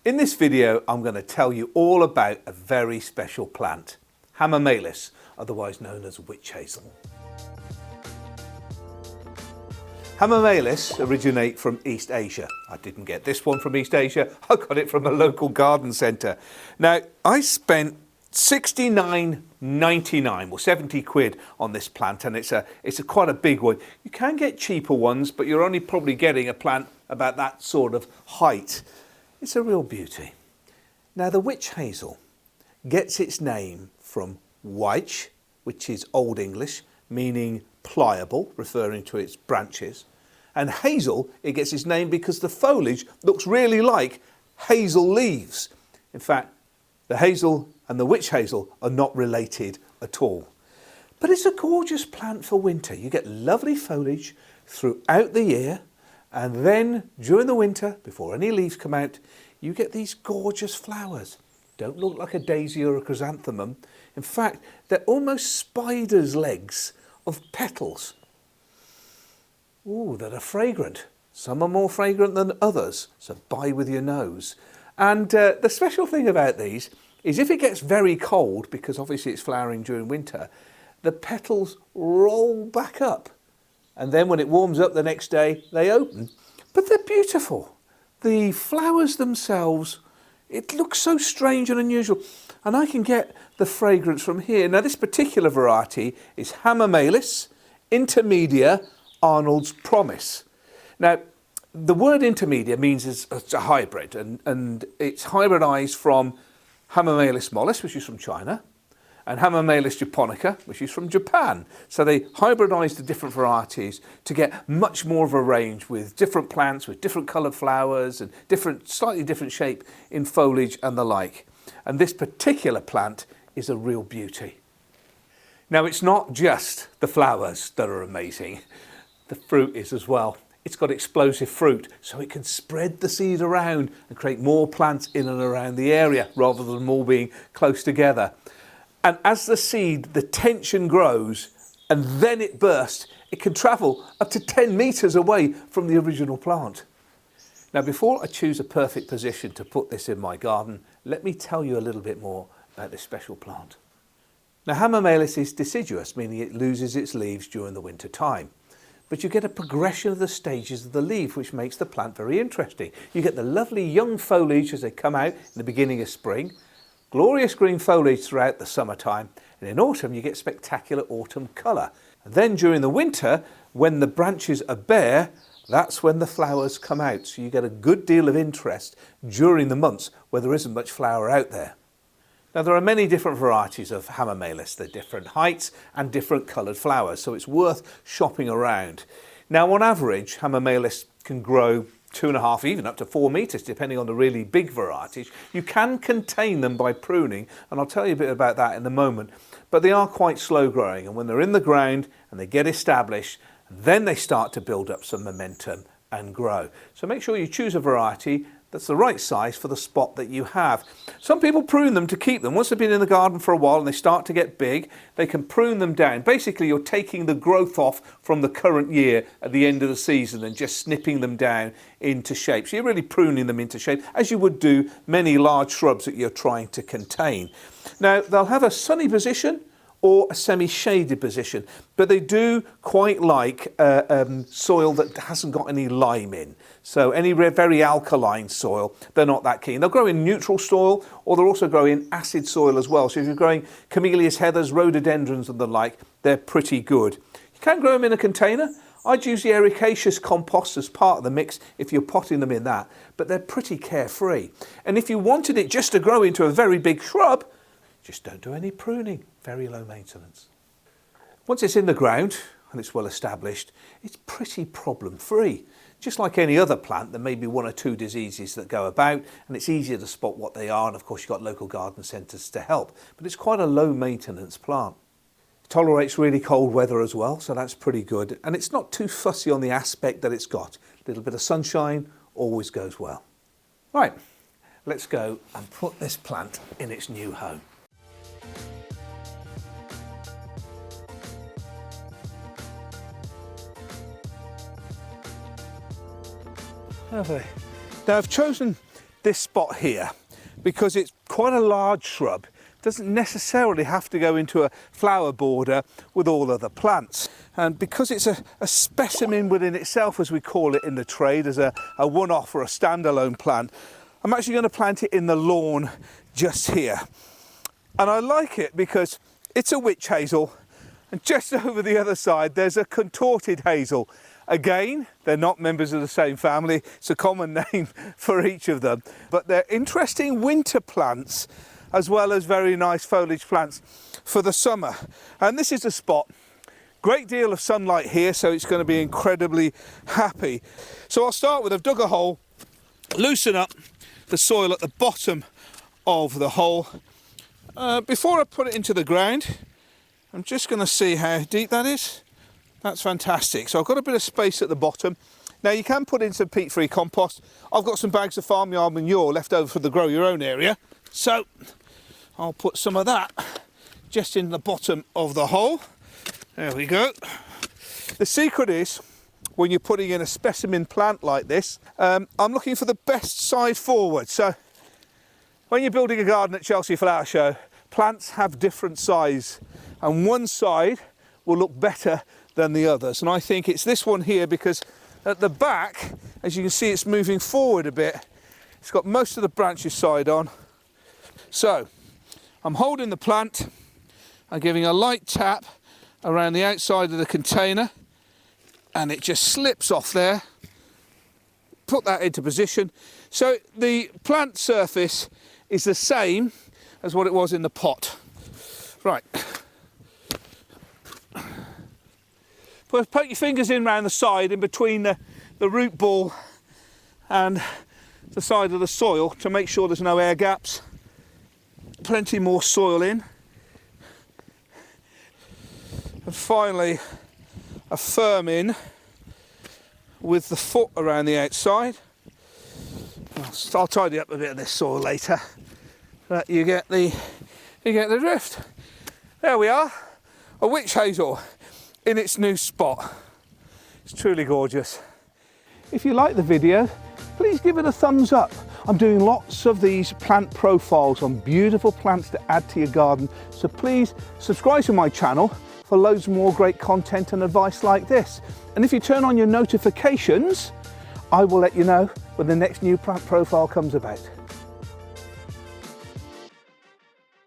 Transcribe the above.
In this video, I'm going to tell you all about a very special plant, Hamamelis, otherwise known as witch hazel. Hamamelis originate from East Asia. I didn't get this one from East Asia, I got it from a local garden centre. Now, I spent $69.99 or 70 quid on this plant, and it's a quite a big one. You can get cheaper ones, but you're only probably getting a plant about that sort of height. It's a real beauty. Now, the witch hazel gets its name from wych, which is Old English, meaning pliable, referring to its branches. And hazel, it gets its name because the foliage looks really like hazel leaves. In fact, the hazel and the witch hazel are not related at all. But it's a gorgeous plant for winter. You get lovely foliage throughout the year, and then during the winter, before any leaves come out, you get these gorgeous flowers. Don't look like a daisy or a chrysanthemum. In fact, they're almost spider's legs of petals. Ooh, that are fragrant. Some are more fragrant than others, so buy with your nose. And the special thing about these is if it gets very cold, because obviously it's flowering during winter, the petals roll back up. And then when it warms up the next day, they open. But they're beautiful. The flowers themselves, it looks so strange and unusual. And I can get the fragrance from here. Now, this particular variety is Hamamelis intermedia Arnold's Promise. Now, the word intermedia means it's a hybrid, and it's hybridized from Hamamelis mollis, which is from China, and Hamamelis japonica, which is from Japan. So they hybridise the different varieties to get much more of a range with different plants, with different coloured flowers and slightly different shape in foliage and the like. And this particular plant is a real beauty. Now, it's not just the flowers that are amazing. The fruit is as well. It's got explosive fruit, so it can spread the seed around and create more plants in and around the area rather than them all being close together. And as the seed, the tension grows and then it bursts, it can travel up to 10 metres away from the original plant. Now, before I choose a perfect position to put this in my garden, let me tell you a little bit more about this special plant. Now, Hamamelis is deciduous, meaning it loses its leaves during the winter time. But you get a progression of the stages of the leaf, which makes the plant very interesting. You get the lovely young foliage as they come out in the beginning of spring, glorious green foliage throughout the summertime, and in autumn you get spectacular autumn colour. And then during the winter, when the branches are bare, that's when the flowers come out. So you get a good deal of interest during the months where there isn't much flower out there. Now, there are many different varieties of Hamamelis. They're different heights and different coloured flowers, so it's worth shopping around. Now, on average, Hamamelis can grow 2.5, even up to 4 metres, depending on the really big varieties. You can contain them by pruning, and I'll tell you a bit about that in a moment. But they are quite slow growing, and when they're in the ground and they get established, then they start to build up some momentum and grow. So make sure you choose a variety that's the right size for the spot that you have. Some people prune them to keep them. Once they've been in the garden for a while and they start to get big, they can prune them down. Basically, you're taking the growth off from the current year at the end of the season and just snipping them down into shape. So you're really pruning them into shape, as you would do many large shrubs that you're trying to contain. Now, they'll have a sunny position or a semi-shaded position, but they do quite like soil that hasn't got any lime in. So any very alkaline soil, they're not that keen. They'll grow in neutral soil, or they'll also grow in acid soil as well. So if you're growing camellias, heathers, rhododendrons and the like, they're pretty good. You can grow them in a container. I'd use the ericaceous compost as part of the mix if you're potting them in that, but they're pretty carefree. And if you wanted it just to grow into a very big shrub, just don't do any pruning, very low maintenance. Once it's in the ground and it's well established, it's pretty problem free. Just like any other plant, there may be 1 or 2 diseases that go about, and it's easier to spot what they are, and of course you've got local garden centres to help. But it's quite a low maintenance plant. It tolerates really cold weather as well, so that's pretty good. And it's not too fussy on the aspect that it's got. A little bit of sunshine always goes well. Right, let's go and put this plant in its new home. Lovely. Now, I've chosen this spot here because it's quite a large shrub. Doesn't necessarily have to go into a flower border with all other plants. And because it's a specimen within itself, as we call it in the trade, as a one-off or a standalone plant, I'm actually going to plant it in the lawn just here. And I like it because it's a witch hazel, and just over the other side there's a contorted hazel. Again, they're not members of the same family. It's a common name for each of them, but they're interesting winter plants as well as very nice foliage plants for the summer. And this is a spot, great deal of sunlight here, so it's going to be incredibly happy. So I'll start with, I've dug a hole, loosen up the soil at the bottom of the hole. Before I put it into the ground, I'm just going to see how deep that is. That's fantastic. So I've got a bit of space at the bottom. Now you can put in some peat-free compost. I've got some bags of farmyard manure left over for the grow your own area, so I'll put some of that just in the bottom of the hole. There we go. The secret is, when you're putting in a specimen plant like this, I'm looking for the best side forward. So when you're building a garden at Chelsea Flower Show, plants have different size, and one side will look better than the others. And I think it's this one here because at the back, as you can see, it's moving forward a bit. It's got most of the branches side on. So I'm holding the plant, I'm giving a light tap around the outside of the container, and it just slips off there. Put that into position. So the plant surface is the same as what it was in the pot. Right. Poke your fingers in round the side, in between the root ball and the side of the soil, to make sure there's no air gaps. Plenty more soil in. And finally, a firm in with the foot around the outside. I'll tidy up a bit of this soil later, but you get the drift. There we are, a witch hazel in its new spot. It's truly gorgeous. If you like the video, please give it a thumbs up. I'm doing lots of these plant profiles on beautiful plants to add to your garden, so please subscribe to my channel for loads more great content and advice like this. And if you turn on your notifications, I will let you know when the next new plant profile comes about.